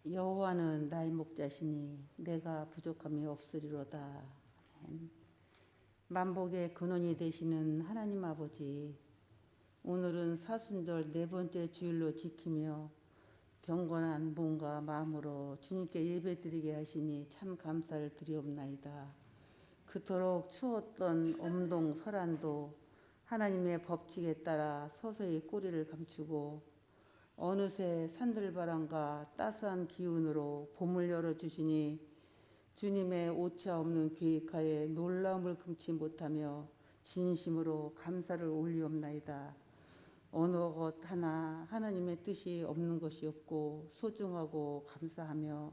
여호와는 나의 목자시니 내가 부족함이 없으리로다. 아멘. 만복의 근원이 되시는 하나님 아버지, 오늘은 사순절 네 번째 주일로 지키며 경건한 몸과 마음으로 주님께 예배드리게 하시니 참 감사를 드리옵나이다. 그토록 추웠던 엄동 설안도 하나님의 법칙에 따라 서서히 꼬리를 감추고 어느새 산들바람과 따스한 기운으로 봄을 열어주시니 주님의 오차 없는 계획하에 놀라움을 금치 못하며 진심으로 감사를 올리옵나이다. 어느 것 하나 하나님의 뜻이 없는 것이 없고 소중하고 감사하며,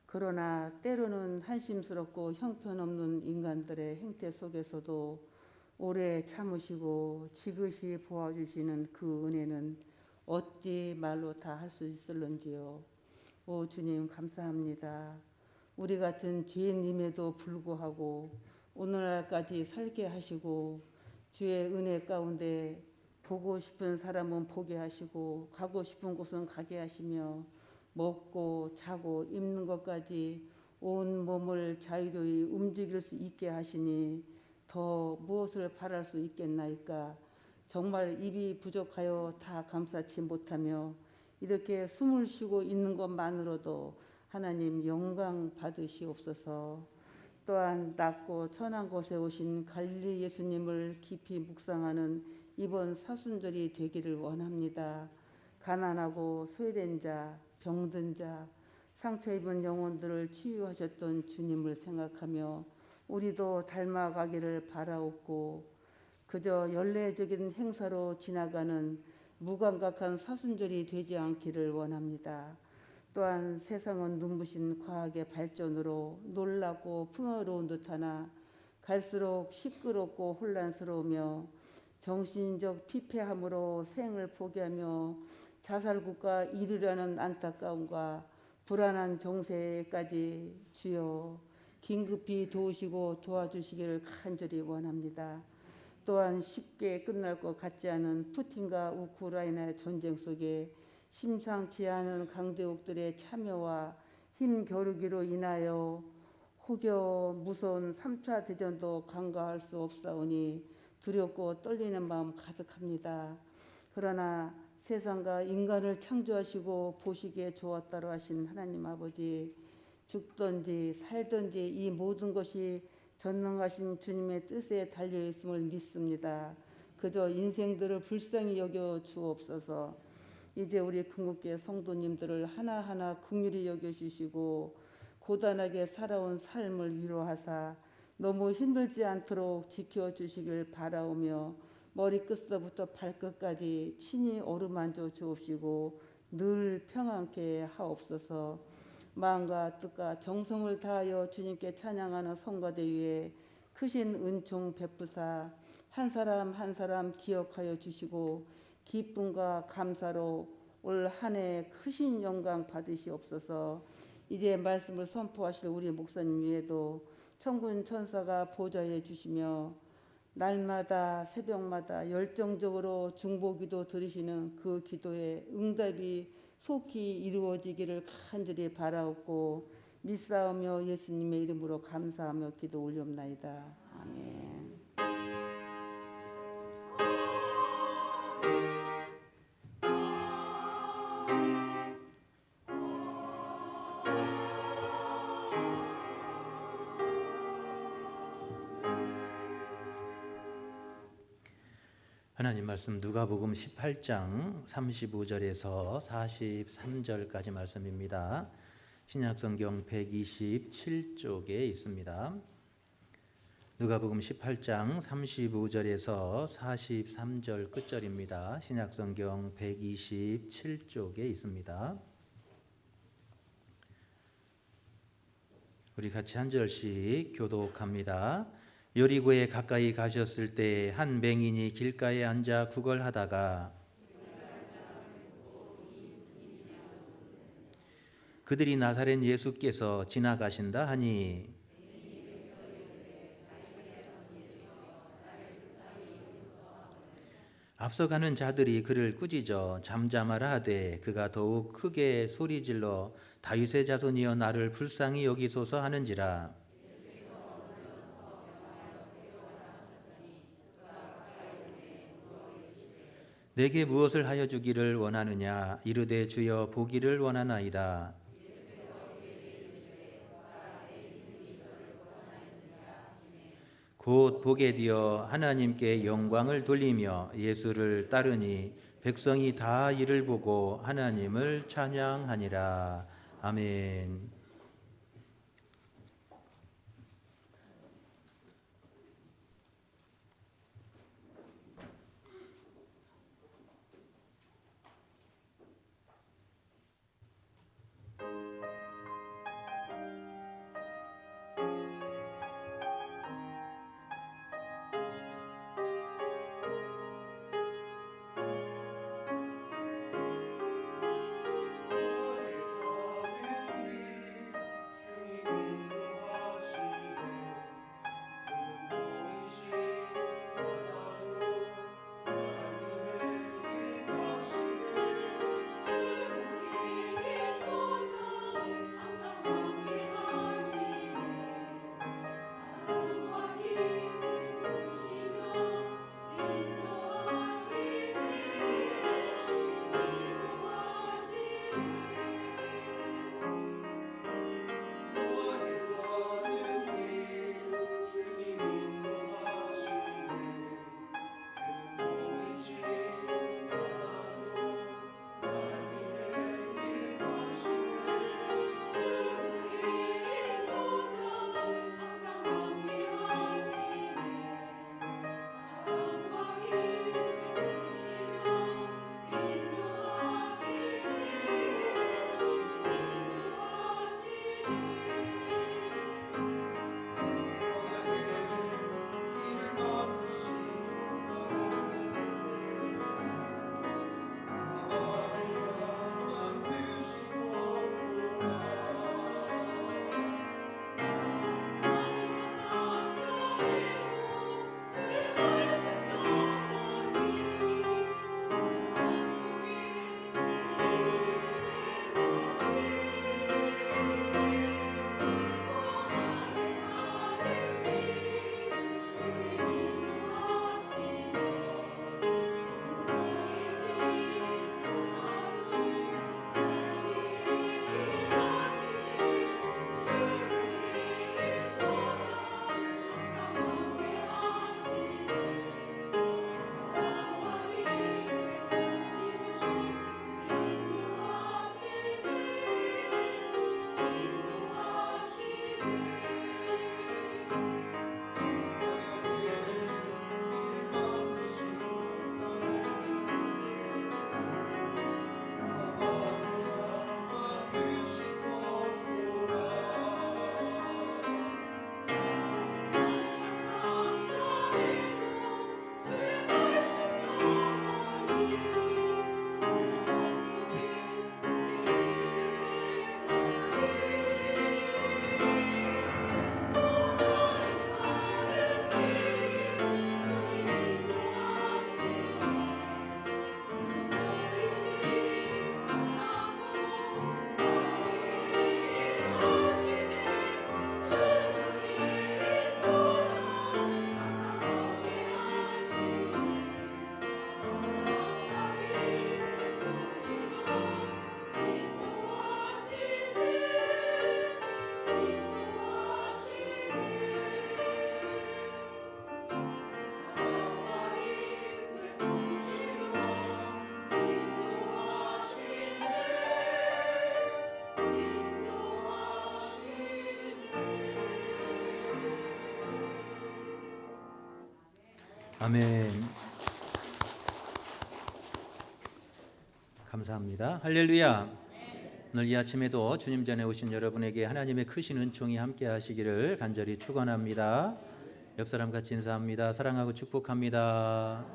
그러나 때로는 한심스럽고 형편없는 인간들의 행태 속에서도 오래 참으시고 지그시 보아주시는 그 은혜는 어찌 말로 다 할 수 있을런지요. 오 주님 감사합니다. 우리 같은 죄인임에도 불구하고 오늘날까지 살게 하시고 주의 은혜 가운데 보고 싶은 사람은 보게 하시고 가고 싶은 곳은 가게 하시며 먹고 자고 입는 것까지 온 몸을 자유로이 움직일 수 있게 하시니 더 무엇을 바랄 수 있겠나이까. 정말 입이 부족하여 다 감사치 못하며 이렇게 숨을 쉬고 있는 것만으로도 하나님 영광 받으시옵소서. 또한 낮고 천한 곳에 오신 갈릴리 예수님을 깊이 묵상하는 이번 사순절이 되기를 원합니다. 가난하고 소외된 자, 병든 자, 상처 입은 영혼들을 치유하셨던 주님을 생각하며 우리도 닮아가기를 바라옵고, 그저 연례적인 행사로 지나가는 무감각한 사순절이 되지 않기를 원합니다. 또한 세상은 눈부신 과학의 발전으로 놀랍고 풍요로운 듯하나 갈수록 시끄럽고 혼란스러우며 정신적 피폐함으로 생을 포기하며 자살국가 이르려는 안타까움과 불안한 정세까지 주여 긴급히 도우시고 도와주시기를 간절히 원합니다. 또한 쉽게 끝날 것 같지 않은 푸틴과 우크라이나의 전쟁 속에 심상치 않은 강대국들의 참여와 힘겨루기로 인하여 혹여 무서운 3차 대전도 간과할 수 없사오니 두렵고 떨리는 마음 가득합니다. 그러나 세상과 인간을 창조하시고 보시기에 좋았다로 하신 하나님 아버지, 죽든지 살든지 이 모든 것이 전능하신 주님의 뜻에 달려있음을 믿습니다. 그저 인생들을 불쌍히 여겨 주옵소서. 이제 우리 궁극계 성도님들을 하나하나 긍휼히 여겨주시고 고단하게 살아온 삶을 위로하사 너무 힘들지 않도록 지켜주시길 바라오며 머리끝서부터 발끝까지 친히 어루만져 주옵시고 늘 평안케 하옵소서. 마음과 뜻과 정성을 다하여 주님께 찬양하는 성가대 위에 크신 은총 베푸사 한 사람 한 사람 기억하여 주시고 기쁨과 감사로 올 한 해 크신 영광 받으시옵소서. 이제 말씀을 선포하실 우리 목사님 위에도 천군 천사가 보좌해 주시며 날마다 새벽마다 열정적으로 중보기도 들으시는 그 기도의 응답이 속히 이루어지기를 간절히 바라옵고 믿사오며 예수님의 이름으로 감사하며 기도 올리옵나이다. 아멘. 하나님 말씀 누가복음 18장 35절에서 43절까지 말씀입니다. 신약성경 127쪽에 있습니다. 누가복음 18장 35절에서 43절 끝절입니다. 신약성경 127쪽에 있습니다. 우리 같이 한 절씩 교독합니다. 여리고에 가까이 가셨을 때 한 맹인이 길가에 앉아 구걸하다가 그들이 나사렛 예수께서 지나가신다 하니 앞서가는 자들이 그를 꾸짖어 잠잠하라 하되 그가 더욱 크게 소리질러 다윗의 자손이여 나를 불쌍히 여기소서 하는지라. 내게 무엇을 하여 주기를 원하느냐 이르되 주여 보기를 원하나이다. 곧 보게 되어 하나님께 영광을 돌리며 예수를 따르니 백성이 다 이를 보고 하나님을 찬양하니라. 아멘. 아멘. 감사합니다. 할렐루야. 오늘 이 아침에도 주님 전에 오신 여러분에게 하나님의 크신 은총이 함께 하시기를 간절히 축원합니다. 옆 사람 같이 인사합니다. 사랑하고 축복합니다.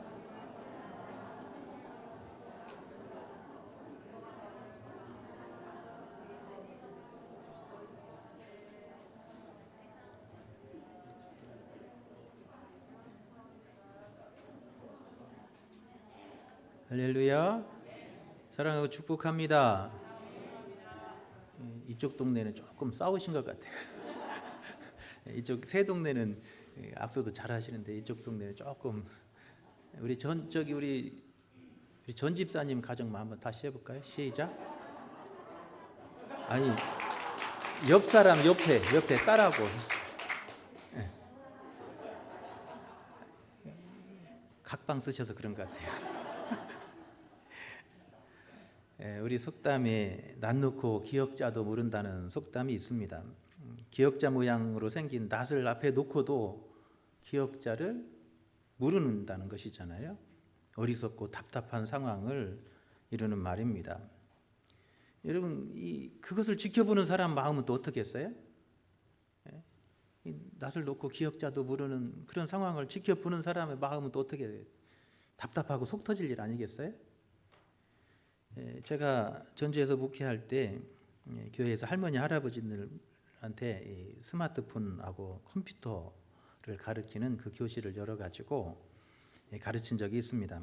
할렐루야. 사랑하고 축복합니다. 이쪽 동네는 조금 싸우신 것 같아요. 이쪽 새 동네는 악수도 잘 하시는데 이쪽 동네는 조금 우리 전 집사님 가정만 한번 다시 해볼까요? 시작. 아니 옆 사람 옆에 딸하고 각방 쓰셔서 그런 것 같아요. 우리 속담에 낫 놓고 기역자도 모른다는 속담이 있습니다. 기역자 모양으로 생긴 낫을 앞에 놓고도 기역자를 모른다는 것이잖아요. 어리석고 답답한 상황을 이루는 말입니다. 여러분, 그것을 지켜보는 사람 마음은 또 어떻게 했어요? 이 낫을 놓고 기역자도 모르는 그런 상황을 지켜보는 사람의 마음은 또 어떻게 답답하고 속 터질 일 아니겠어요? 제가 전주에서 목회할 때 교회에서 할머니 할아버지들한테 스마트폰하고 컴퓨터를 가르치는 그 교실을 열어가지고 가르친 적이 있습니다.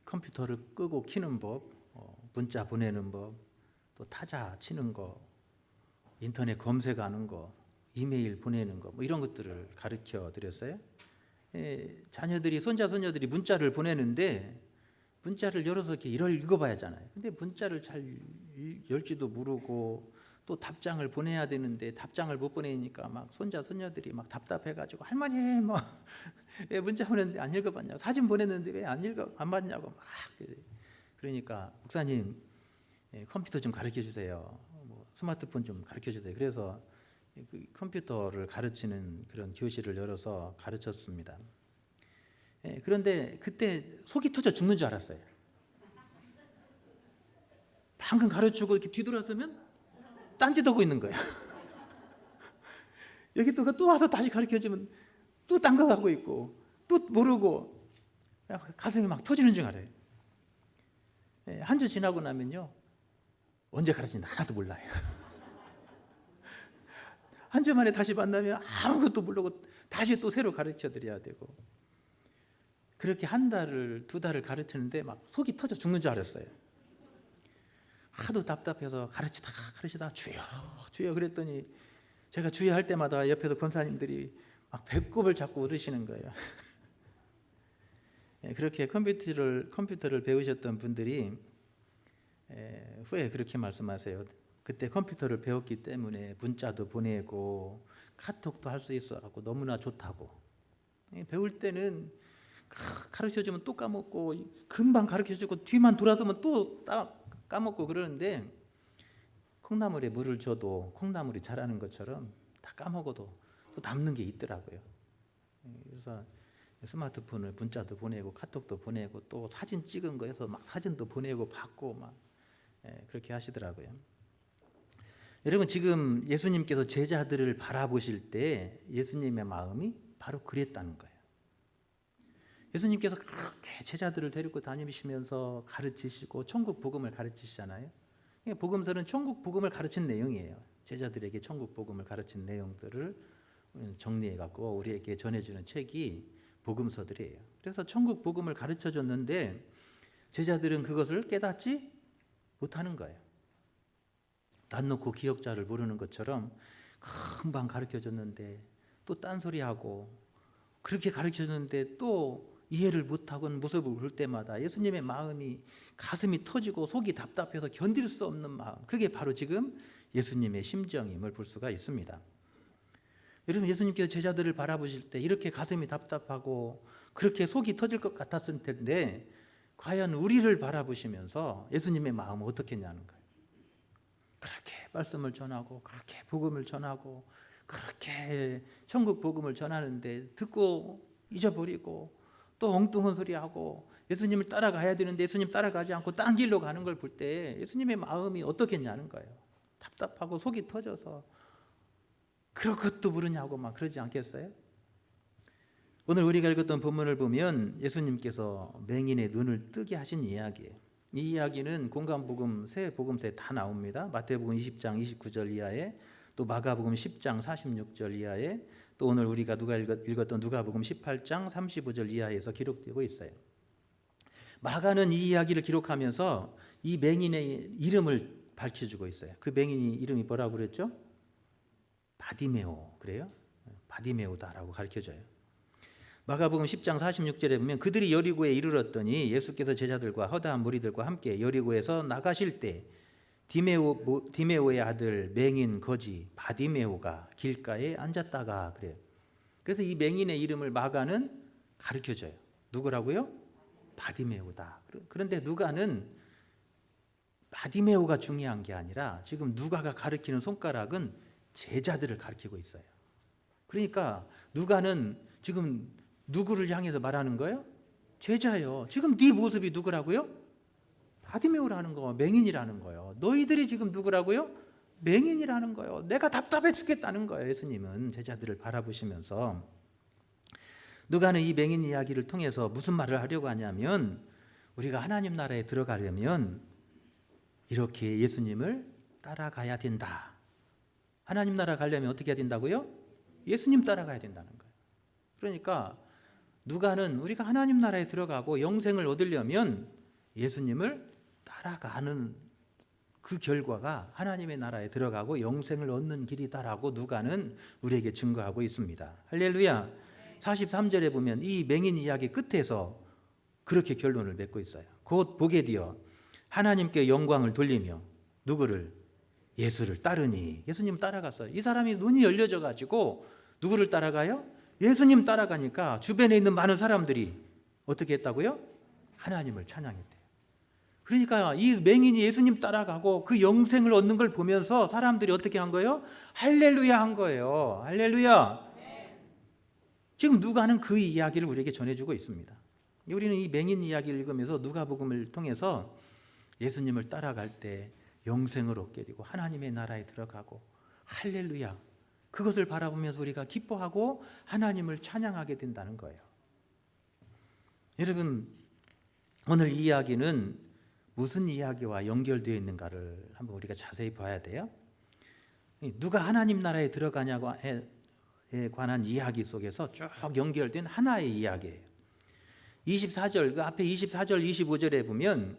컴퓨터를 끄고 켜는 법, 문자 보내는 법, 또 타자 치는 거, 인터넷 검색하는 거, 이메일 보내는 거, 뭐 이런 것들을 가르쳐 드렸어요. 자녀들이 손자 손녀들이 문자를 보내는데 문자를 열어서 이렇게 읽어봐야 하잖아요. 근데 문자를 잘 열지도 모르고 또 답장을 보내야 되는데 답장을 못 보내니까 막 손자 손녀들이 막 답답해가지고 할머니 뭐 왜 문자 보냈는데 안 읽어봤냐고, 사진 보냈는데 왜 안 봤냐고 막 그러니까 목사님 컴퓨터 좀 가르쳐 주세요. 뭐 스마트폰 좀 가르쳐 주세요. 그래서 그 컴퓨터를 가르치는 그런 교실을 열어서 가르쳤습니다. 그런데 그때 속이 터져 죽는 줄 알았어요. 방금 가르치고 이렇게 뒤돌아서면 딴짓하고 있는 거예요. 여기 또 와서 다시 가르쳐주면 또 딴 거 하고 있고 또 모르고 가슴이 막 터지는 줄 알아요. 한 주 지나고 나면요 언제 가르치는지 하나도 몰라요. 한 주 만에 다시 만나면 아무것도 모르고 다시 또 새로 가르쳐 드려야 되고, 그렇게 한 달을 두 달을 가르치는데 막 속이 터져 죽는 줄 알았어요. 하도 답답해서 가르치다가 주여 그랬더니 제가 주여 할 때마다 옆에서 권사님들이 막 배꼽을 잡고 울으시는 거예요. 그렇게 컴퓨터를 배우셨던 분들이 후에 그렇게 말씀하세요. 그때 컴퓨터를 배웠기 때문에 문자도 보내고 카톡도 할 수 있어갖고 너무나 좋다고. 배울 때는 가르쳐주면 또 까먹고 금방 가르쳐주고 뒤만 돌아서면 또 까먹고 그러는데 콩나물에 물을 줘도 콩나물이 자라는 것처럼 다 까먹어도 또 남는 게 있더라고요. 그래서 스마트폰을 문자도 보내고 카톡도 보내고 또 사진 찍은 거에서 막 사진도 보내고 받고 막 그렇게 하시더라고요. 여러분, 지금 예수님께서 제자들을 바라보실 때 예수님의 마음이 바로 그랬다는 거예요. 예수님께서 그렇게 제자들을 데리고 다니시면서 가르치시고 천국 복음을 가르치시잖아요. 복음서는 천국 복음을 가르친 내용이에요. 제자들에게 천국 복음을 가르친 내용들을 정리해 갖고 우리에게 전해주는 책이 복음서들이에요. 그래서 천국 복음을 가르쳐 줬는데 제자들은 그것을 깨닫지 못하는 거예요. 난 놓고 기억자를 모르는 것처럼 금방 가르쳐 줬는데 또 딴소리하고, 그렇게 가르쳐 줬는데 또 이해를 못하고는 모습을 볼 때마다 예수님의 마음이 가슴이 터지고 속이 답답해서 견딜 수 없는 마음, 그게 바로 지금 예수님의 심정임을 볼 수가 있습니다. 여러분, 예수님께서 제자들을 바라보실 때 이렇게 가슴이 답답하고 그렇게 속이 터질 것 같았을 텐데 과연 우리를 바라보시면서 예수님의 마음은 어떻겠냐는 거예요. 그렇게 말씀을 전하고 그렇게 복음을 전하고 그렇게 천국 복음을 전하는데 듣고 잊어버리고 또 엉뚱한 소리하고 예수님을 따라가야 되는데 예수님 따라가지 않고 딴 길로 가는 걸 볼 때 예수님의 마음이 어떻겠냐는 거예요. 답답하고 속이 터져서 그럴 것도 모르냐고 막 그러지 않겠어요? 오늘 우리가 읽었던 본문을 보면 예수님께서 맹인의 눈을 뜨게 하신 이야기예요. 이 이야기는 공간복음 세 복음서에 다 나옵니다. 마태복음 20장 29절 이하에, 또 마가복음 10장 46절 이하에, 또 오늘 우리가 읽었던 누가복음 18장 35절 이하에서 기록되고 있어요. 마가는 이 이야기를 기록하면서 이 맹인의 이름을 밝혀주고 있어요. 그 맹인이 이름이 뭐라고 그랬죠? 바디메오. 그래요? 바디메오다라고 가르쳐줘요. 마가복음 10장 46절에 보면 그들이 여리고에 이르렀더니 예수께서 제자들과 허다한 무리들과 함께 여리고에서 나가실 때 디메오의 아들 맹인 거지 바디메오가 길가에 앉았다가 그래요. 그래서 이 맹인의 이름을 마가는 가르쳐줘요. 누구라고요? 바디메오다. 그런데 누가는 바디메오가 중요한 게 아니라 지금 누가가 가르치는 손가락은 제자들을 가르치고 있어요. 그러니까 누가는 지금 누구를 향해서 말하는 거예요? 제자요. 지금 네 모습이 누구라고요? 바디메오라는 거, 맹인이라는 거예요. 너희들이 지금 누구라고요? 맹인이라는 거예요. 내가 답답해 죽겠다는 거예요. 예수님은 제자들을 바라보시면서. 누가는 이 맹인 이야기를 통해서 무슨 말을 하려고 하냐면 우리가 하나님 나라에 들어가려면 이렇게 예수님을 따라가야 된다. 하나님 나라 가려면 어떻게 해야 된다고요? 예수님 따라가야 된다는 거예요. 그러니까 누가는 우리가 하나님 나라에 들어가고 영생을 얻으려면 예수님을 따라가는 그 결과가 하나님의 나라에 들어가고 영생을 얻는 길이다라고 누가는 우리에게 증거하고 있습니다. 할렐루야. 43절에 보면 이 맹인 이야기 끝에서 그렇게 결론을 맺고 있어요. 곧 보게 되어 하나님께 영광을 돌리며 누구를? 예수를 따르니. 예수님 따라갔어요. 이 사람이 눈이 열려져 가지고 누구를 따라가요? 예수님 따라가니까 주변에 있는 많은 사람들이 어떻게 했다고요? 하나님을 찬양했대요. 그러니까 이 맹인이 예수님 따라가고 그 영생을 얻는 걸 보면서 사람들이 어떻게 한 거예요? 할렐루야 한 거예요. 할렐루야. 지금 누가는 그 이야기를 우리에게 전해주고 있습니다. 우리는 이 맹인 이야기를 읽으면서 누가복음을 통해서 예수님을 따라갈 때 영생을 얻게 되고 하나님의 나라에 들어가고 할렐루야, 그것을 바라보면서 우리가 기뻐하고 하나님을 찬양하게 된다는 거예요. 여러분, 오늘 이 이야기는 무슨 이야기와 연결되어 있는가를 한번 우리가 자세히 봐야 돼요. 누가 하나님 나라에 들어가냐고에 관한 이야기 속에서 쭉 연결된 하나의 이야기예요. 24절, 그 앞에 24절, 25절에 보면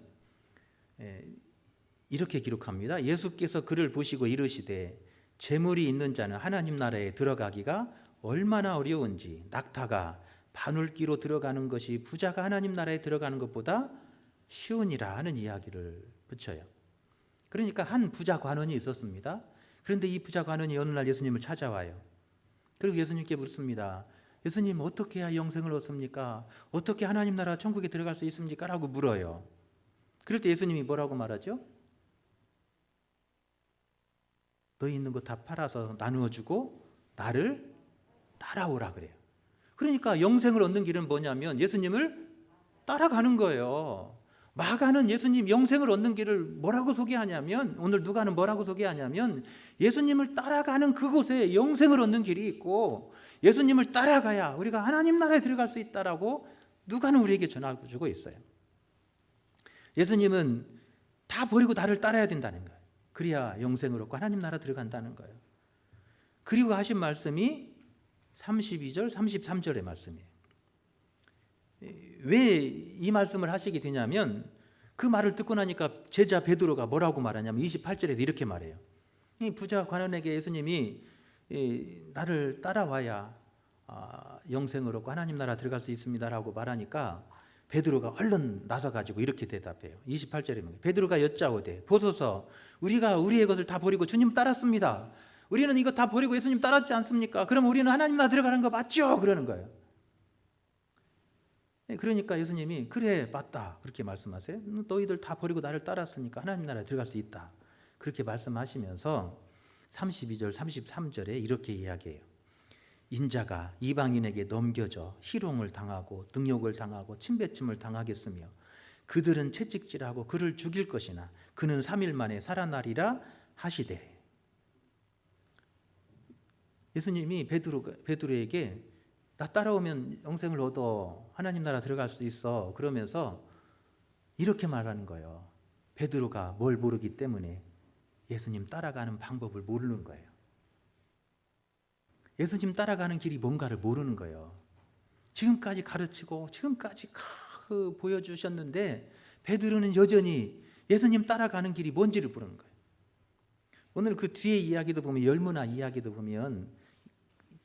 이렇게 기록합니다. 예수께서 그를 보시고 이르시되 재물이 있는 자는 하나님 나라에 들어가기가 얼마나 어려운지, 낙타가 바늘귀로 들어가는 것이 부자가 하나님 나라에 들어가는 것보다 쉬우니라 하는 이야기를 붙여요. 그러니까 한 부자 관원이 있었습니다. 그런데 이 부자 관원이 어느 날 예수님을 찾아와요. 그리고 예수님께 묻습니다. 예수님, 어떻게 해야 영생을 얻습니까? 어떻게 하나님 나라 천국에 들어갈 수 있습니까? 라고 물어요. 그럴 때 예수님이 뭐라고 말하죠? 너희 있는 거 다 팔아서 나누어 주고 나를 따라오라 그래요. 그러니까 영생을 얻는 길은 뭐냐면 예수님을 따라가는 거예요. 마가는 예수님 영생을 얻는 길을 뭐라고 소개하냐면, 오늘 누가는 뭐라고 소개하냐면 예수님을 따라가는 그곳에 영생을 얻는 길이 있고 예수님을 따라가야 우리가 하나님 나라에 들어갈 수 있다라고 누가는 우리에게 전해주고 있어요. 예수님은 다 버리고 나를 따라야 된다는 거예요. 그래야 영생을 얻고 하나님 나라 들어간다는 거예요. 그리고 하신 말씀이 32절, 33절의 말씀이에요. 왜 이 말씀을 하시게 되냐면 그 말을 듣고 나니까 제자 베드로가 뭐라고 말하냐면 28절에도 이렇게 말해요. 이 부자 관원에게 예수님이 나를 따라와야 영생을 얻고 하나님 나라 들어갈 수 있습니다라고 말하니까 베드로가 얼른 나서가지고 이렇게 대답해요. 28절에 베드로가 여짜오되 보소서, 우리가 우리의 것을 다 버리고 주님 따랐습니다. 우리는 이거 다 버리고 예수님 따랐지 않습니까? 그럼 우리는 하나님 나라 들어가는 거 맞죠? 그러는 거예요. 그러니까 예수님이 그래 맞다 그렇게 말씀하세요. 너희들 다 버리고 나를 따랐으니까 하나님 나라에 들어갈 수 있다 그렇게 말씀하시면서 32절 33절에 이렇게 이야기해요. 인자가 이방인에게 넘겨져 희롱을 당하고 능욕을 당하고 침뱉음을 당하겠으며 그들은 채찍질하고 그를 죽일 것이나 그는 3일 만에 살아나리라 하시되. 예수님이 베드로에게 나 따라오면 영생을 얻어 하나님 나라 들어갈 수 있어 그러면서 이렇게 말하는 거예요. 베드로가 뭘 모르기 때문에 예수님 따라가는 방법을 모르는 거예요. 예수님 따라가는 길이 뭔가를 모르는 거예요. 지금까지 가르치고 지금까지 보여주셨는데 베드로는 여전히 예수님 따라가는 길이 뭔지를 모르는 거예요. 오늘 그 뒤에 이야기도 보면, 열무나 이야기도 보면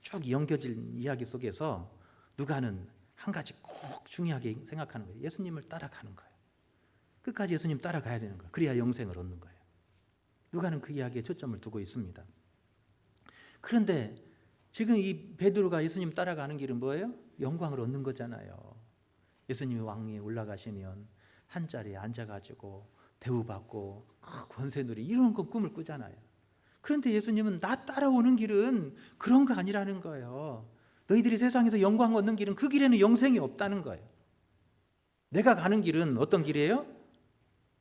쭉 연결된 이야기 속에서 누가는 한 가지 꼭 중요하게 생각하는 거예요. 예수님을 따라가는 거예요. 끝까지 예수님 따라가야 되는 거예요. 그래야 영생을 얻는 거예요. 누가는 그 이야기에 초점을 두고 있습니다. 그런데 지금 이 베드로가 예수님 따라가는 길은 뭐예요? 영광을 얻는 거잖아요. 예수님이 왕위에 올라가시면 한 자리에 앉아가지고 대우받고 권세 누리 이런 거 꿈을 꾸잖아요. 그런데 예수님은 나 따라오는 길은 그런 거 아니라는 거예요. 너희들이 세상에서 영광 얻는 길은 그 길에는 영생이 없다는 거예요. 내가 가는 길은 어떤 길이에요?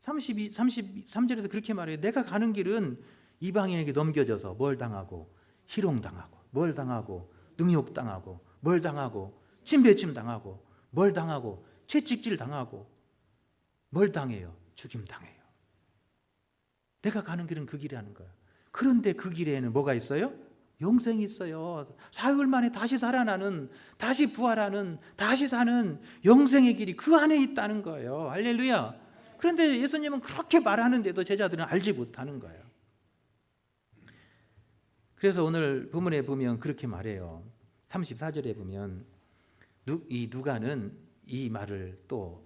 33절에서 그렇게 말해요. 내가 가는 길은 이방인에게 넘겨져서 뭘 당하고 희롱당하고 뭘 당하고 능욕당하고 뭘 당하고 침배침 당하고 뭘 당하고 채찍질 당하고 뭘 당해요? 죽임 당해요. 내가 가는 길은 그 길이라는 거예요. 그런데 그 길에는 뭐가 있어요? 영생이 있어요. 사흘 만에 다시 살아나는, 다시 부활하는, 다시 사는 영생의 길이 그 안에 있다는 거예요. 할렐루야. 그런데 예수님은 그렇게 말하는데도 제자들은 알지 못하는 거예요. 그래서 오늘 본문에 보면 그렇게 말해요. 34절에 보면 이 누가는 이 말을 또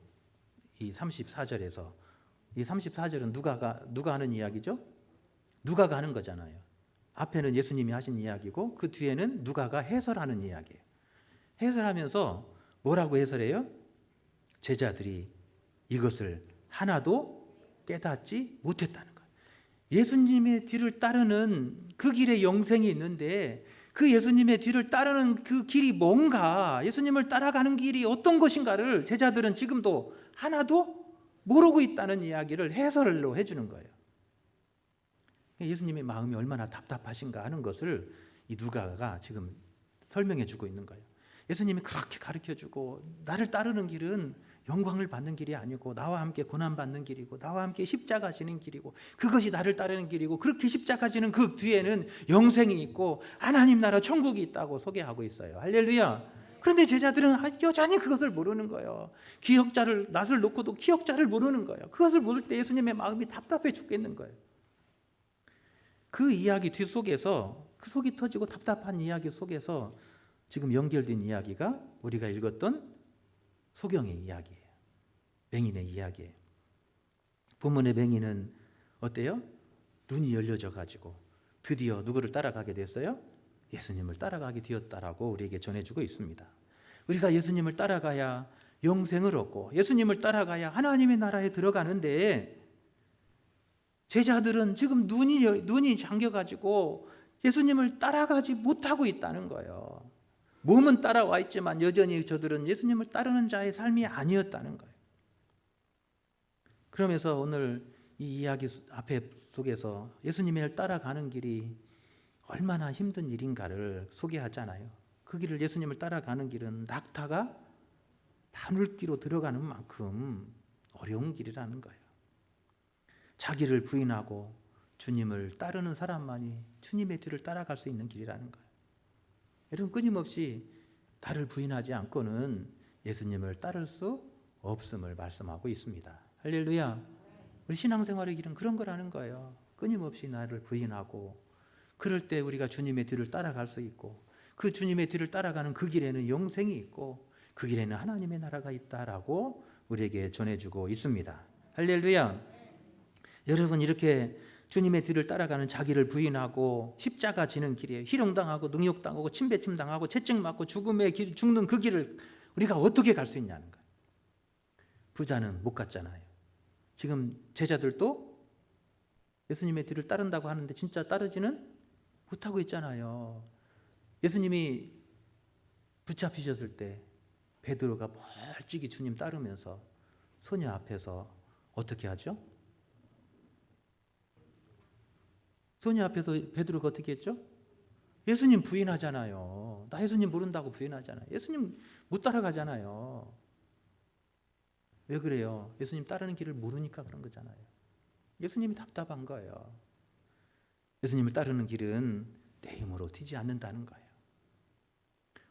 이 34절에서, 이 34절은 누가 하는 이야기죠? 누가가 하는 거잖아요. 앞에는 예수님이 하신 이야기고 그 뒤에는 누가가 해설하는 이야기예요. 해설하면서 뭐라고 해설해요? 제자들이 이것을 하나도 깨닫지 못했다는 거예요. 예수님의 뒤를 따르는 그 길에 영생이 있는데 그 예수님의 뒤를 따르는 그 길이 뭔가, 예수님을 따라가는 길이 어떤 것인가를 제자들은 지금도 하나도 모르고 있다는 이야기를 해설로 해주는 거예요. 예수님의 마음이 얼마나 답답하신가 하는 것을 이 누가가 지금 설명해 주고 있는 거예요. 예수님이 그렇게 가르쳐 주고 나를 따르는 길은 영광을 받는 길이 아니고 나와 함께 고난받는 길이고 나와 함께 십자가 지는 길이고 그것이 나를 따르는 길이고 그렇게 십자가 지는 그 뒤에는 영생이 있고 하나님 나라 천국이 있다고 소개하고 있어요. 할렐루야. 그런데 제자들은 여전히 그것을 모르는 거예요. 낯을 놓고도 기억자를 모르는 거예요. 그것을 모를 때 예수님의 마음이 답답해 죽겠는 거예요. 그 이야기 뒷속에서, 그 속이 터지고 답답한 이야기 속에서 지금 연결된 이야기가 우리가 읽었던 소경의 이야기예요. 맹인의 이야기예요. 본문의 맹인은 어때요? 눈이 열려져 가지고 드디어 누구를 따라가게 됐어요? 예수님을 따라가게 되었다라고 우리에게 전해주고 있습니다. 우리가 예수님을 따라가야 영생을 얻고 예수님을 따라가야 하나님의 나라에 들어가는데 제자들은 지금 눈이 잠겨가지고 예수님을 따라가지 못하고 있다는 거예요. 몸은 따라와 있지만 여전히 저들은 예수님을 따르는 자의 삶이 아니었다는 거예요. 그러면서 오늘 이 이야기 앞에 속에서 예수님을 따라가는 길이 얼마나 힘든 일인가를 소개하잖아요. 그 길을, 예수님을 따라가는 길은 낙타가 바늘귀로 들어가는 만큼 어려운 길이라는 거예요. 자기를 부인하고 주님을 따르는 사람만이 주님의 뒤를 따라갈 수 있는 길이라는 거예요. 여러분, 끊임없이 나를 부인하지 않고는 예수님을 따를 수 없음을 말씀하고 있습니다. 할렐루야. 우리 신앙생활의 길은 그런 거라는 거예요. 끊임없이 나를 부인하고, 그럴 때 우리가 주님의 뒤를 따라갈 수 있고, 그 주님의 뒤를 따라가는 그 길에는 영생이 있고 그 길에는 하나님의 나라가 있다라고 우리에게 전해주고 있습니다. 할렐루야. 여러분, 이렇게 주님의 뒤를 따라가는 자기를 부인하고 십자가 지는 길이에요. 희롱당하고 능욕당하고 침배침 당하고 채찍 맞고 죽음의 길, 죽는 그 길을 우리가 어떻게 갈 수 있냐는 거예요. 부자는 못 갔잖아요. 지금 제자들도 예수님의 뒤를 따른다고 하는데 진짜 따르지는 못하고 있잖아요. 예수님이 붙잡히셨을 때 베드로가 멀찍이 주님 따르면서 소녀 앞에서 어떻게 하죠? 소녀 앞에서 베드로가 어떻게 했죠? 예수님 부인하잖아요. 나 예수님 모른다고 부인하잖아요. 예수님 못 따라가잖아요. 왜 그래요? 예수님 따르는 길을 모르니까 그런 거잖아요. 예수님이 답답한 거예요. 예수님을 따르는 길은 내 힘으로 튀지 않는다는 거예요.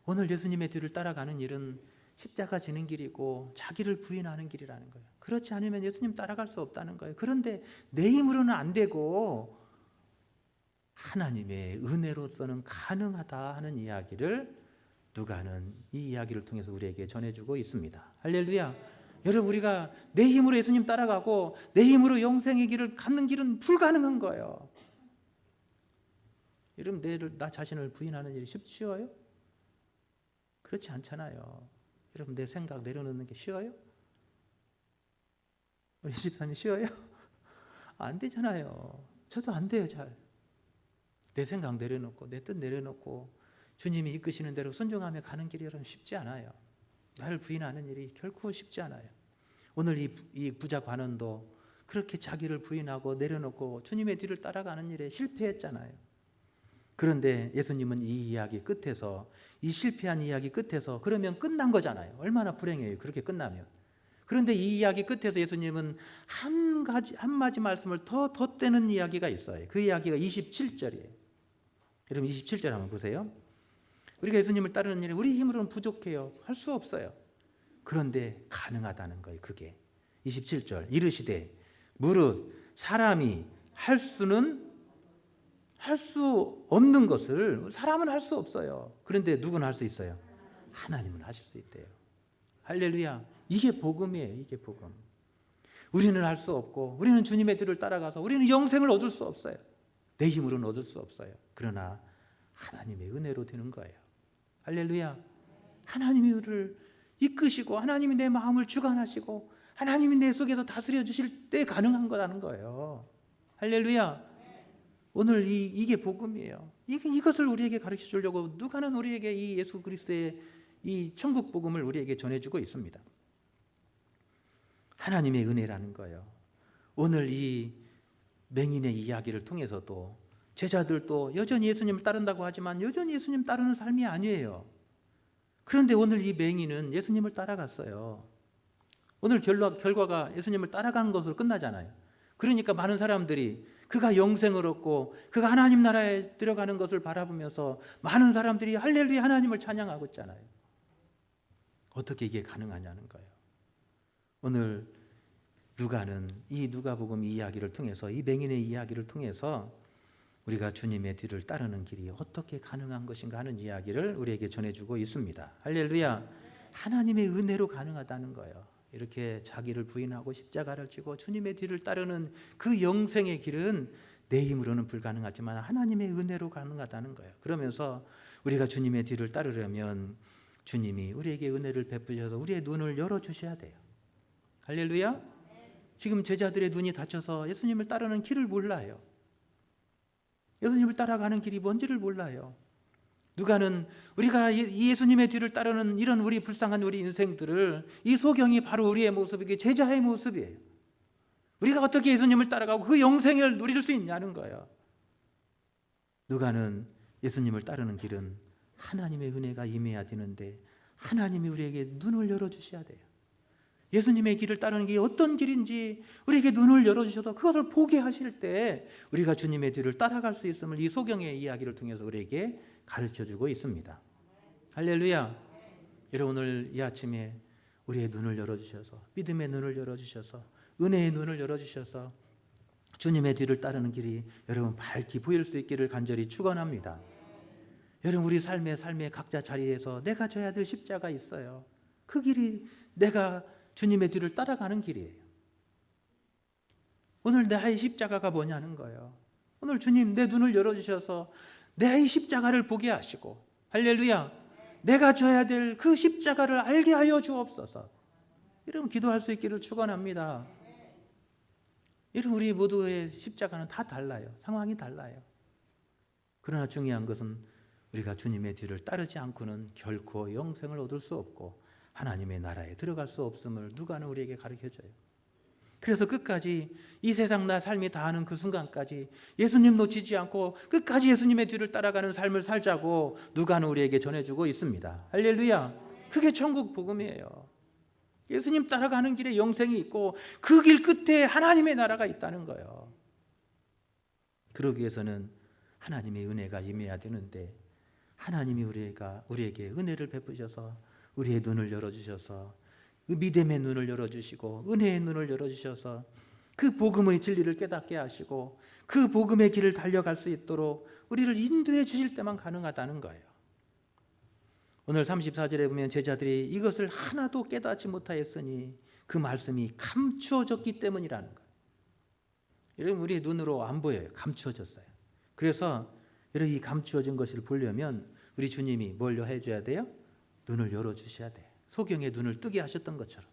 오늘 예수님의 뒤를 따라가는 일은 십자가 지는 길이고 자기를 부인하는 길이라는 거예요. 그렇지 않으면 예수님 따라갈 수 없다는 거예요. 그런데 내 힘으로는 안 되고 하나님의 은혜로서는 가능하다 하는 이야기를 누가는 이 이야기를 통해서 우리에게 전해주고 있습니다. 할렐루야. 여러분, 우리가 내 힘으로 예수님 따라가고 내 힘으로 영생의 길을 갖는 길은 불가능한 거예요. 여러분, 나 자신을 부인하는 일이 쉬워요? 그렇지 않잖아요. 여러분, 내 생각 내려놓는 게 쉬워요? 우리 집사님 쉬워요? 안 되잖아요. 저도 안 돼요, 잘. 내 생각 내려놓고 내 뜻 내려놓고 주님이 이끄시는 대로 순종하며 가는 길이 여러분 쉽지 않아요. 나를 부인하는 일이 결코 쉽지 않아요. 오늘 이 부자 관원도 그렇게 자기를 부인하고 내려놓고 주님의 뒤를 따라가는 일에 실패했잖아요. 그런데 예수님은 이 이야기 끝에서, 이 실패한 이야기 끝에서 그러면 끝난 거잖아요. 얼마나 불행해요, 그렇게 끝나면. 그런데 이 이야기 끝에서 예수님은 한마디 말씀을 더 덧대는 이야기가 있어요. 그 이야기가 27절이에요. 여러분 27절 한번 보세요. 우리가 예수님을 따르는 일에 우리 힘으로는 부족해요. 할 수 없어요. 그런데 가능하다는 거예요. 그게 27절 이르시되 무릇 사람이 할 수 없는 것을 사람은 할 수 없어요. 그런데 누구는 할 수 있어요? 하나님은 하실 수 있대요. 할렐루야. 이게 복음이에요. 이게 복음. 우리는 할 수 없고 우리는 주님의 뒤를 따라가서 우리는 영생을 얻을 수 없어요. 내 힘으로는 얻을 수 없어요. 그러나 하나님의 은혜로 되는 거예요. 할렐루야. 하나님이 우리를 이끄시고 하나님이 내 마음을 주관하시고 하나님이 내 속에서 다스려 주실 때 가능한 거라는 거예요. 할렐루야. 오늘 이게 복음이에요. 이것을 우리에게 가르쳐 주려고 누가는 우리에게 이 예수 그리스도의 이 천국 복음을 우리에게 전해주고 있습니다. 하나님의 은혜라는 거예요. 오늘 이 맹인의 이야기를 통해서도 제자들도 여전히 예수님을 따른다고 하지만 여전히 예수님 따르는 삶이 아니에요. 그런데 오늘 이 맹인은 예수님을 따라갔어요. 오늘 결과가 예수님을 따라가는 것으로 끝나잖아요. 그러니까 많은 사람들이 그가 영생을 얻고 그가 하나님 나라에 들어가는 것을 바라보면서 많은 사람들이 할렐루야 하나님을 찬양하고 있잖아요. 어떻게 이게 가능하냐는 거예요. 오늘 누가는 이 누가복음 이 이야기를 통해서 이 맹인의 이야기를 통해서 우리가 주님의 뒤를 따르는 길이 어떻게 가능한 것인가 하는 이야기를 우리에게 전해주고 있습니다. 할렐루야. 하나님의 은혜로 가능하다는 거예요. 이렇게 자기를 부인하고 십자가를 지고 주님의 뒤를 따르는 그 영생의 길은 내 힘으로는 불가능하지만 하나님의 은혜로 가능하다는 거예요. 그러면서 우리가 주님의 뒤를 따르려면 주님이 우리에게 은혜를 베푸셔서 우리의 눈을 열어주셔야 돼요. 할렐루야. 지금 제자들의 눈이 닫혀서 예수님을 따르는 길을 몰라요. 예수님을 따라가는 길이 뭔지를 몰라요. 누가는 우리가 이 예수님의 뒤를 따르는 이런 우리 불쌍한 우리 인생들을 이 소경이 바로 우리의 모습이기에 제자의 모습이에요. 우리가 어떻게 예수님을 따라가고 그 영생을 누릴 수 있냐는 거예요. 누가는 예수님을 따르는 길은 하나님의 은혜가 임해야 되는데 하나님이 우리에게 눈을 열어주셔야 돼요. 예수님의 길을 따르는 게 어떤 길인지 우리에게 눈을 열어주셔서 그것을 보게 하실 때 우리가 주님의 뒤를 따라갈 수 있음을 이 소경의 이야기를 통해서 우리에게 가르쳐주고 있습니다. 할렐루야. 여러분 오늘 이 아침에 우리의 눈을 열어주셔서 믿음의 눈을 열어주셔서 은혜의 눈을 열어주셔서 주님의 뒤를 따르는 길이 여러분 밝히 보일 수 있기를 간절히 축원합니다. 여러분 우리 삶의 각자 자리에서 내가 져야 될 십자가 있어요. 그 길이 내가 주님의 뒤를 따라가는 길이에요. 오늘 나의 십자가가 뭐냐는 거예요. 오늘 주님 내 눈을 열어주셔서 내 십자가를 보게 하시고 할렐루야 내가 져야 될 그 십자가를 알게 하여 주옵소서. 이런 기도할 수 있기를 축원합니다. 이런 우리 모두의 십자가는 다 달라요. 상황이 달라요. 그러나 중요한 것은 우리가 주님의 뒤를 따르지 않고는 결코 영생을 얻을 수 없고 하나님의 나라에 들어갈 수 없음을 누가는 우리에게 가르쳐줘요. 그래서 끝까지 이 세상 나 삶이 다하는 그 순간까지 예수님 놓치지 않고 끝까지 예수님의 뒤를 따라가는 삶을 살자고 누가는 우리에게 전해주고 있습니다. 할렐루야. 그게 천국 복음이에요. 예수님 따라가는 길에 영생이 있고 그 길 끝에 하나님의 나라가 있다는 거예요. 그러기 위해서는 하나님의 은혜가 임해야 되는데 하나님이 우리에게 은혜를 베푸셔서 우리의 눈을 열어주셔서 그 믿음의 눈을 열어주시고 은혜의 눈을 열어주셔서 그 복음의 진리를 깨닫게 하시고 그 복음의 길을 달려갈 수 있도록 우리를 인도해 주실 때만 가능하다는 거예요. 오늘 34절에 보면 제자들이 이것을 하나도 깨닫지 못하였으니 그 말씀이 감추어졌기 때문이라는 거예요. 여러분, 우리의 눈으로 안 보여요. 감추어졌어요. 그래서 여러분, 이 감추어진 것을 보려면 우리 주님이 뭘로 해줘야 돼요? 눈을 열어주셔야 돼요. 소경의 눈을 뜨게 하셨던 것처럼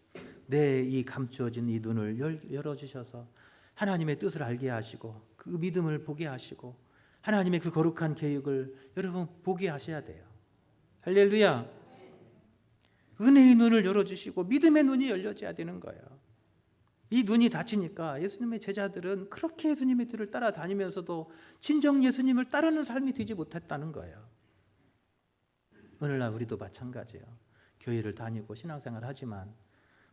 내 이 감추어진 이 눈을 열어주셔서 하나님의 뜻을 알게 하시고 그 믿음을 보게 하시고 하나님의 그 거룩한 계획을 여러분 보게 하셔야 돼요. 할렐루야. 은혜의 눈을 열어주시고 믿음의 눈이 열려져야 되는 거예요. 이 눈이 닫히니까 예수님의 제자들은 그렇게 예수님의 뒤를 따라다니면서도 진정 예수님을 따르는 삶이 되지 못했다는 거예요. 오늘날 우리도 마찬가지예요. 교회를 다니고 신앙생활을 하지만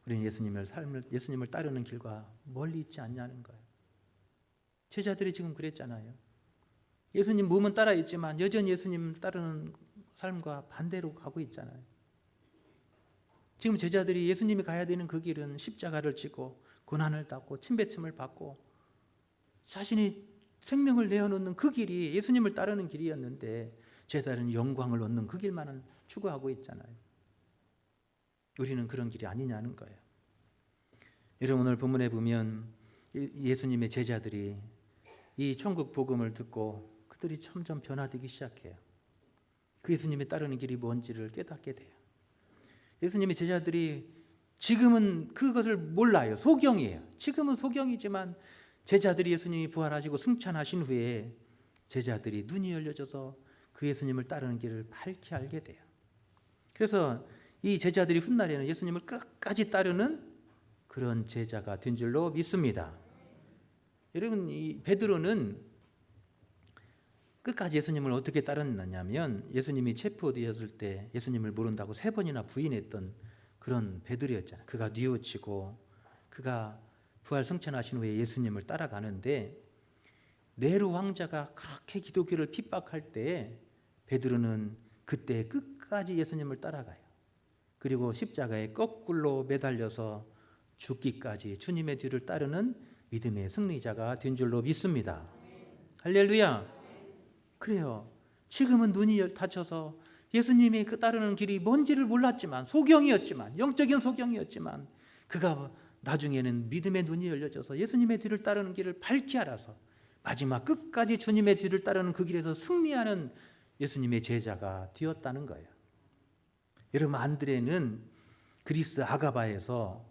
우리는 예수님을 따르는 길과 멀리 있지 않냐는 거예요. 제자들이 지금 그랬잖아요. 예수님 몸은 따라 있지만 여전히 예수님 따르는 삶과 반대로 가고 있잖아요. 지금 제자들이 예수님이 가야 되는 그 길은 십자가를 지고 고난을 받고 침뱉음을 받고 자신이 생명을 내어놓는 그 길이 예수님을 따르는 길이었는데 제자들은 영광을 얻는 그 길만은 추구하고 있잖아요. 우리는 그런 길이 아니냐는 거예요. 여러분, 오늘 본문에 보면 예수님의 제자들이 이 천국 복음을 듣고 그들이 점점 변화되기 시작해요. 그 예수님이 따르는 길이 뭔지를 깨닫게 돼요. 예수님의 제자들이 지금은 그것을 몰라요. 소경이에요. 지금은 소경이지만 제자들이 예수님이 부활하시고 승천하신 후에 제자들이 눈이 열려져서 그 예수님을 따르는 길을 밝히 알게 돼요. 그래서 이 제자들이 훗날에는 예수님을 끝까지 따르는 그런 제자가 된 줄로 믿습니다. 여러분, 이 베드로는 끝까지 예수님을 어떻게 따랐느냐면 예수님이 체포되었을 때 예수님을 모른다고 3번이나 부인했던 그런 베드로였잖아요. 그가 뉘우치고 그가 부활 승천하신 후에 예수님을 따라가는데 네로 왕자가 그렇게 기독교를 핍박할 때 베드로는 그때 끝까지 예수님을 따라가요. 그리고 십자가에 거꾸로 매달려서 죽기까지 주님의 뒤를 따르는 믿음의 승리자가 된 줄로 믿습니다. 할렐루야. 그래요. 지금은 눈이 닫혀서 예수님의 그 따르는 길이 뭔지를 몰랐지만 소경이었지만 영적인 소경이었지만 그가 나중에는 믿음의 눈이 열려져서 예수님의 뒤를 따르는 길을 밝히 알아서 마지막 끝까지 주님의 뒤를 따르는 그 길에서 승리하는 예수님의 제자가 되었다는 거예요. 여러분, 안드레는 그리스 아가바에서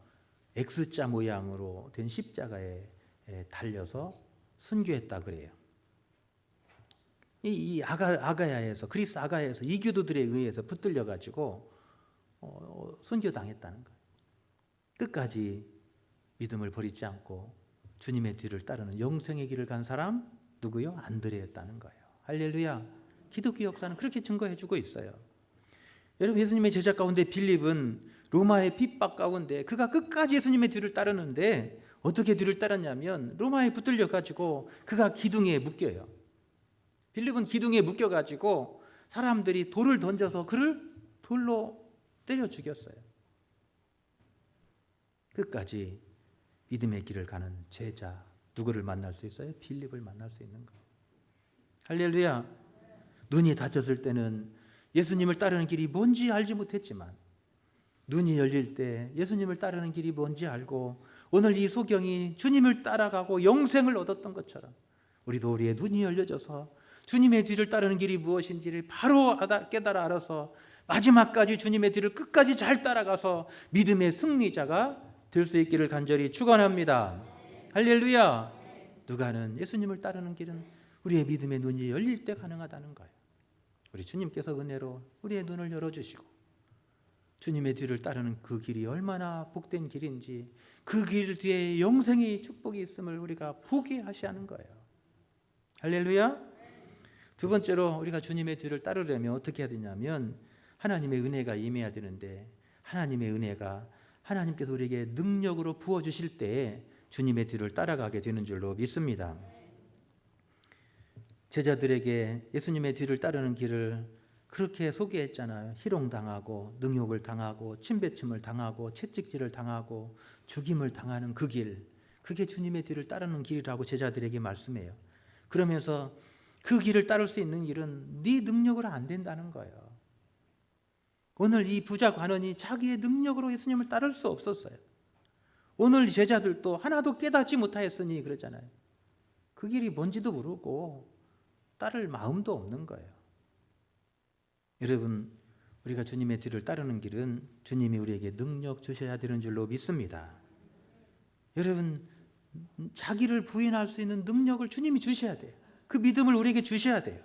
X자 모양으로 된 십자가에 달려서 순교했다 그래요. 이 아가야에서 그리스 아가야에서 이교도들에 의해서 붙들려 가지고 순교당했다는 거예요. 끝까지 믿음을 버리지 않고 주님의 뒤를 따르는 영생의 길을 간 사람 누구요? 안드레였다는 거예요. 할렐루야. 기독교 역사는 그렇게 증거해주고 있어요. 여러분, 예수님의 제자 가운데 빌립은 로마의 핍박 가운데 그가 끝까지 예수님의 뒤를 따르는데 어떻게 뒤를 따랐냐면 로마에 붙들려 가지고 그가 기둥에 묶여요. 빌립은 기둥에 묶여 가지고 사람들이 돌을 던져서 그를 돌로 때려 죽였어요. 끝까지 믿음의 길을 가는 제자 누구를 만날 수 있어요? 빌립을 만날 수 있는 거예요. 할렐루야. 눈이 닫혔을 때는 예수님을 따르는 길이 뭔지 알지 못했지만 눈이 열릴 때 예수님을 따르는 길이 뭔지 알고 오늘 이 소경이 주님을 따라가고 영생을 얻었던 것처럼 우리도 우리의 눈이 열려져서 주님의 뒤를 따르는 길이 무엇인지를 바로 깨달아 알아서 마지막까지 주님의 뒤를 끝까지 잘 따라가서 믿음의 승리자가 될 수 있기를 간절히 축원합니다. 할렐루야. 누가는 예수님을 따르는 길은 우리의 믿음의 눈이 열릴 때 가능하다는 거예요. 우리 주님께서 은혜로 우리의 눈을 열어주시고 주님의 뒤를 따르는 그 길이 얼마나 복된 길인지 그 길 뒤에 영생의 축복이 있음을 우리가 보게 하시는 거예요. 할렐루야. 두 번째로 우리가 주님의 뒤를 따르려면 어떻게 해야 되냐면 하나님의 은혜가 임해야 되는데 하나님의 은혜가 하나님께서 우리에게 능력으로 부어주실 때에 주님의 뒤를 따라가게 되는 줄로 믿습니다. 제자들에게 예수님의 뒤를 따르는 길을 그렇게 소개했잖아요. 희롱당하고 능욕을 당하고 침뱉음을 당하고 채찍질을 당하고 죽임을 당하는 그 길, 그게 주님의 뒤를 따르는 길이라고 제자들에게 말씀해요. 그러면서 그 길을 따를 수 있는 길은 네 능력으로 안 된다는 거예요. 오늘 이 부자 관원이 자기의 능력으로 예수님을 따를 수 없었어요. 오늘 제자들도 하나도 깨닫지 못하였으니 그러잖아요. 그 길이 뭔지도 모르고 따를 마음도 없는 거예요. 여러분, 우리가 주님의 뒤를 따르는 길은 주님이 우리에게 능력 주셔야 되는 줄로 믿습니다. 여러분, 자기를 부인할 수 있는 능력을 주님이 주셔야 돼요. 그 믿음을 우리에게 주셔야 돼요.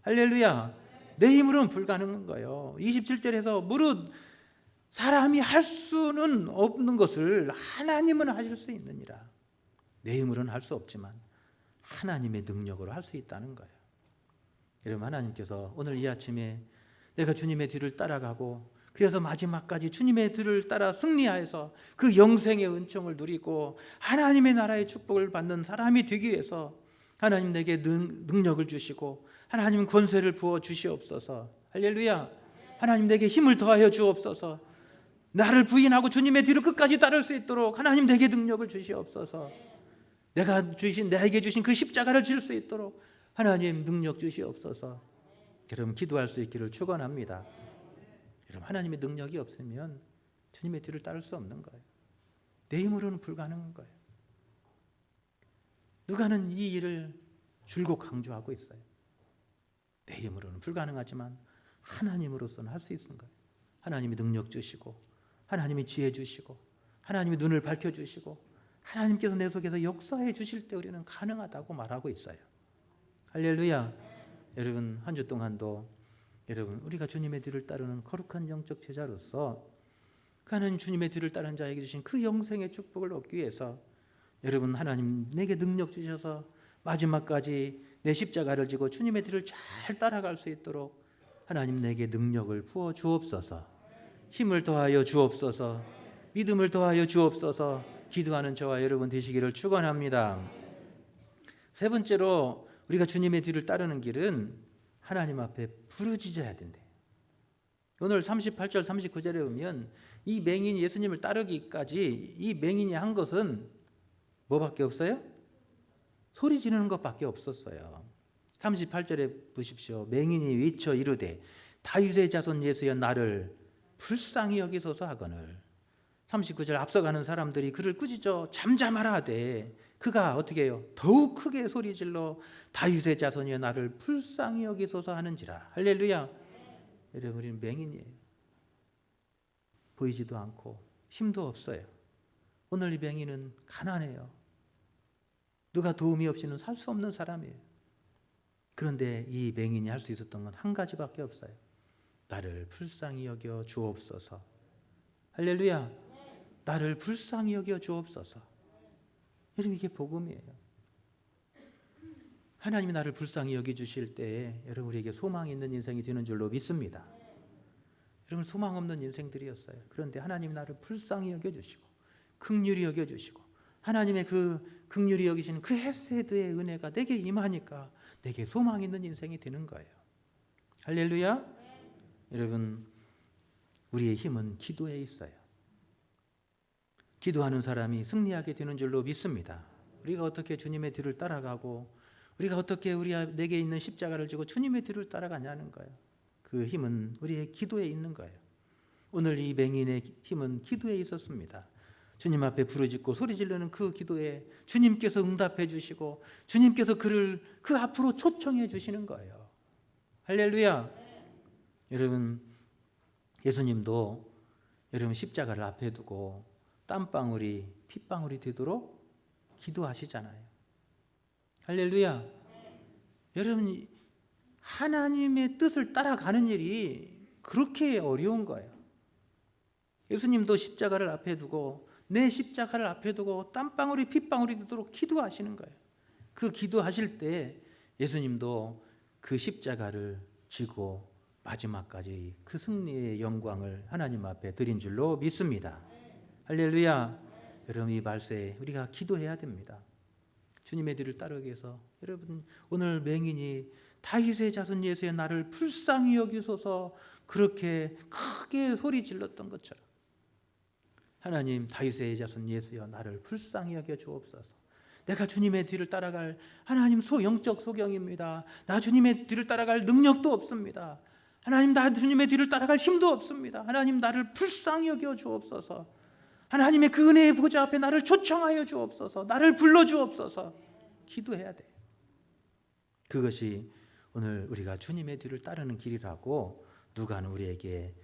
할렐루야. 내 힘으로는 불가능한 거예요. 27절에서 무릇 사람이 할 수는 없는 것을 하나님은 하실 수 있느니라. 내 힘으로는 할 수 없지만 하나님의 능력으로 할 수 있다는 거예요. 여러분, 하나님께서 오늘 이 아침에 내가 주님의 뒤를 따라가고 그래서 마지막까지 주님의 뒤를 따라 승리하여서 그 영생의 은총을 누리고 하나님의 나라의 축복을 받는 사람이 되기 위해서 하나님 내게 능력을 주시고 하나님 권세를 부어 주시옵소서. 할렐루야. 하나님 내게 힘을 더하여 주옵소서. 나를 부인하고 주님의 뒤를 끝까지 따를 수 있도록 하나님 내게 능력을 주시옵소서. 나에게 주신 그 십자가를 질 수 있도록 하나님 능력 주시옵소서. 여러분, 기도할 수 있기를 축원합니다. 여러분, 하나님의 능력이 없으면 주님의 뒤를 따를 수 없는 거예요. 내 힘으로는 불가능한 거예요. 누가는 이 일을 줄곧 강조하고 있어요. 내 힘으로는 불가능하지만 하나님으로서는 할 수 있는 거예요. 하나님이 능력 주시고 하나님이 지혜 주시고 하나님이 눈을 밝혀주시고 하나님께서 내 속에서 역사해 주실 때 우리는 가능하다고 말하고 있어요. 할렐루야. 여러분, 한 주 동안도 여러분, 우리가 주님의 뒤를 따르는 거룩한 영적 제자로서 그 하나님 주님의 뒤를 따르는 자에게 주신 그 영생의 축복을 얻기 위해서 여러분, 하나님 내게 능력 주셔서 마지막까지 내 십자가를 지고 주님의 뒤를 잘 따라갈 수 있도록 하나님 내게 능력을 부어 주옵소서. 힘을 더하여 주옵소서. 믿음을 더하여 주옵소서. 기도하는 저와 여러분 되시기를 축원합니다. 세 번째로 우리가 주님의 뒤를 따르는 길은 하나님 앞에 부르짖어야 된대요. 오늘 38절 39절에 보면 이 맹인이 예수님을 따르기까지 이 맹인이 한 것은 뭐밖에 없어요? 소리 지르는 것밖에 없었어요. 38절에 보십시오. 맹인이 외쳐 이르되 다윗의 자손 예수여 나를 불쌍히 여기소서 하거늘. 39절 앞서가는 사람들이 그를 꾸짖어 잠잠하라 하되 그가 어떻게 해요? 더욱 크게 소리질러 다윗의 자손이여 나를 불쌍히 여기소서 하는지라. 할렐루야. 여러분, 우리는 맹인이에요. 보이지도 않고 힘도 없어요. 오늘 이 맹인은 가난해요. 누가 도움이 없이는 살 수 없는 사람이에요. 그런데 이 맹인이 할 수 있었던 건 한 가지밖에 없어요. 나를 불쌍히 여겨 주옵소서. 할렐루야. 나를 불쌍히 여겨 주옵소서. 여러분, 이게 복음이에요. 하나님이 나를 불쌍히 여겨주실 때에 여러분 우리에게 소망이 있는 인생이 되는 줄로 믿습니다. 여러분, 소망 없는 인생들이었어요. 그런데 하나님이 나를 불쌍히 여겨주시고 긍휼히 여겨주시고 하나님의 그 긍휼히 여기시는 그 헤세드의 은혜가 내게 임하니까 내게 소망 있는 인생이 되는 거예요. 할렐루야. 여러분, 우리의 힘은 기도에 있어요. 기도하는 사람이 승리하게 되는 줄로 믿습니다. 우리가 어떻게 주님의 뒤를 따라가고 우리가 어떻게 내게 있는 십자가를 지고 주님의 뒤를 따라가냐는 거예요. 그 힘은 우리의 기도에 있는 거예요. 오늘 이 맹인의 힘은 기도에 있었습니다. 주님 앞에 부르짖고 소리 지르는 그 기도에 주님께서 응답해 주시고 주님께서 그를 그 앞으로 초청해 주시는 거예요. 할렐루야. 여러분, 예수님도 여러분 십자가를 앞에 두고 땀방울이 핏방울이 되도록 기도하시잖아요. 할렐루야. 여러분, 하나님의 뜻을 따라가는 일이 그렇게 어려운 거예요. 예수님도 십자가를 앞에 두고 내 십자가를 앞에 두고 땀방울이 핏방울이 되도록 기도하시는 거예요. 그 기도하실 때 예수님도 그 십자가를 지고 마지막까지 그 승리의 영광을 하나님 앞에 드린 줄로 믿습니다. 할렐루야. 여러분, 이 말세에 우리가 기도해야 됩니다. 주님의 뒤를 따르기 위해서 여러분, 오늘 맹인이 다윗의 자손 예수의 나를 불쌍히 여기소서 그렇게 크게 소리 질렀던 것처럼 하나님 다윗의 자손 예수여 나를 불쌍히 여겨 주옵소서. 내가 주님의 뒤를 따라갈 하나님 영적 소경입니다. 나 주님의 뒤를 따라갈 능력도 없습니다. 하나님 나 주님의 뒤를 따라갈 힘도 없습니다. 하나님 나를 불쌍히 여겨 주옵소서. 하나님의 그 은혜의 보좌 앞에 나를 초청하여 주옵소서. 나를 불러 주옵소서. 기도해야 돼. 그것이 오늘 우리가 주님의 뒤를 따르는 길이라고 누가는 우리에게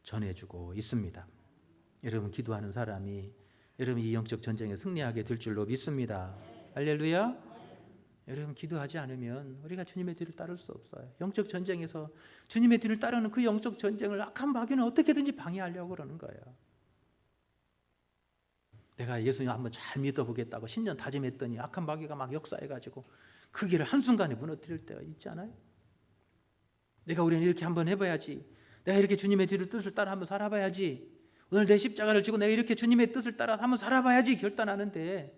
전해주고 있습니다. 여러분 기도하는 사람이 여러분 이 영적 전쟁에 승리하게 될 줄로 믿습니다. 할렐루야. 여러분 기도하지 않으면 우리가 주님의 뒤를 따를 수 없어요. 영적 전쟁에서 주님의 뒤를 따르는 그 영적 전쟁을 악한 마귀는 어떻게든지 방해하려고 그러는 거예요. 내가 예수님 한번 잘 믿어보겠다고 신년 다짐했더니 악한 마귀가 막 역사해가지고 그 길을 한순간에 무너뜨릴 때가 있잖아요. 내가 우리는 이렇게 한번 해봐야지. 내가 이렇게 주님의 뒤를 뜻을 따라 한번 살아봐야지. 오늘 내 십자가를 지고 내가 이렇게 주님의 뜻을 따라 한번 살아봐야지 결단하는데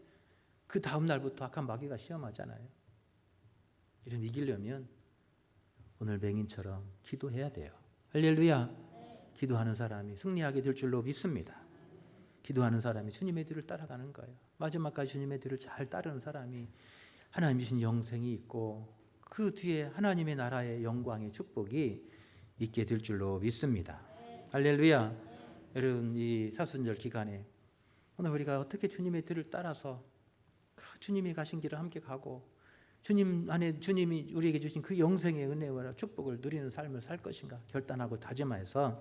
그 다음 날부터 악한 마귀가 시험하잖아요. 이런 이기려면 오늘 맹인처럼 기도해야 돼요. 할렐루야. 기도하는 사람이 승리하게 될 줄로 믿습니다. 기도하는 사람이 주님의 뒤를 따라가는 거예요. 마지막까지 주님의 뒤를 잘 따르는 사람이 하나님 주신 영생이 있고 그 뒤에 하나님의 나라의 영광의 축복이 있게 될 줄로 믿습니다. 할렐루야. 여러분 이 사순절 기간에 오늘 우리가 어떻게 주님의 뒤를 따라서 주님이 가신 길을 함께 가고 주님 안에 주님이 우리에게 주신 그 영생의 은혜와 축복을 누리는 삶을 살 것인가 결단하고 다짐해서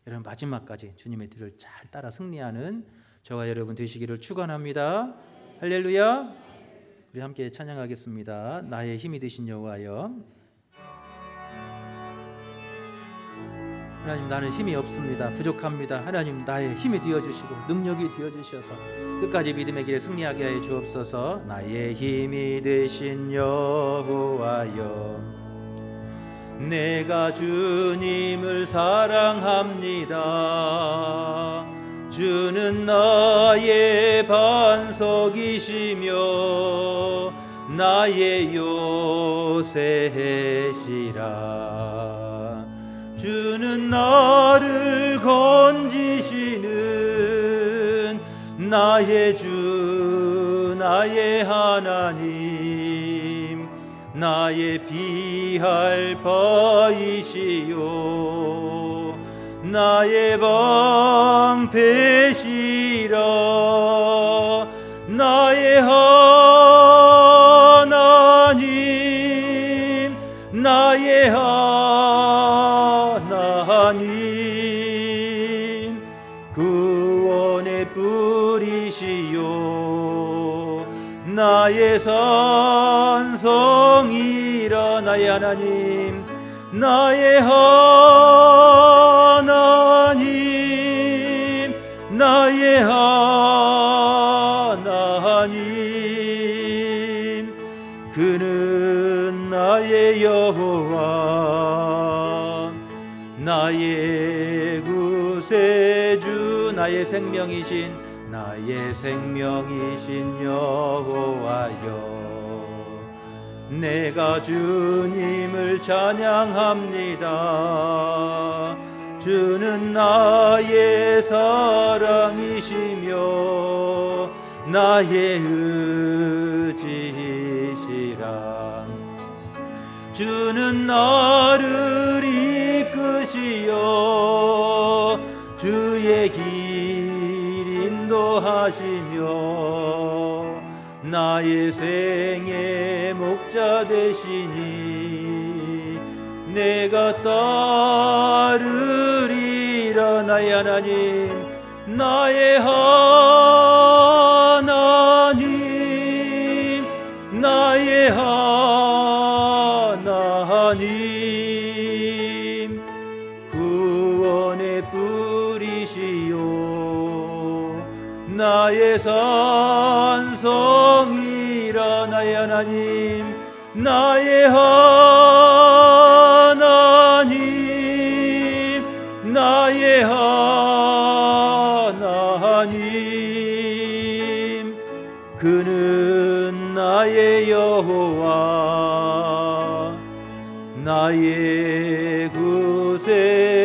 여러분 마지막까지 주님의 뒤를 잘 따라 승리하는 저와 여러분 되시기를 축원합니다. 할렐루야. 우리 함께 찬양하겠습니다. 나의 힘이 되신 여호와여. 하나님 나는 힘이 없습니다. 부족합니다. 하나님 나의 힘이 되어주시고 능력이 되어주셔서 끝까지 믿음의 길에 승리하게 해 주옵소서. 나의 힘이 되신 여호와여 내가 주님을 사랑합니다. 주는 나의 반석이시며 나의 요새시라. 주는 나를 건지시는 나의 주 나의 하나님 나의 피할 바이시요 나의 방패시라. 나의 하나님 나의 하나님 구원의 뿌리시요 나의 산성이라. 나의 하나님 나의 하나님 나의 하나님 그는 나의 여호와 나의 구세주 나의 생명이신 여호와여 내가 주님을 찬양합니다. 주는 나의 사랑이시며 나의 의지시라. 주는 나를 이끄시어 주의 길 인도하시며 나의 생의 목자 되시니 내가 따르리라. 나의 하나님 나의 하나님 나의 하나님 구원의 뿌리시요 나의 산성이라. 나의 하나님 나의 하나님 나의 하나님 그는 나의 여호와 나의 구세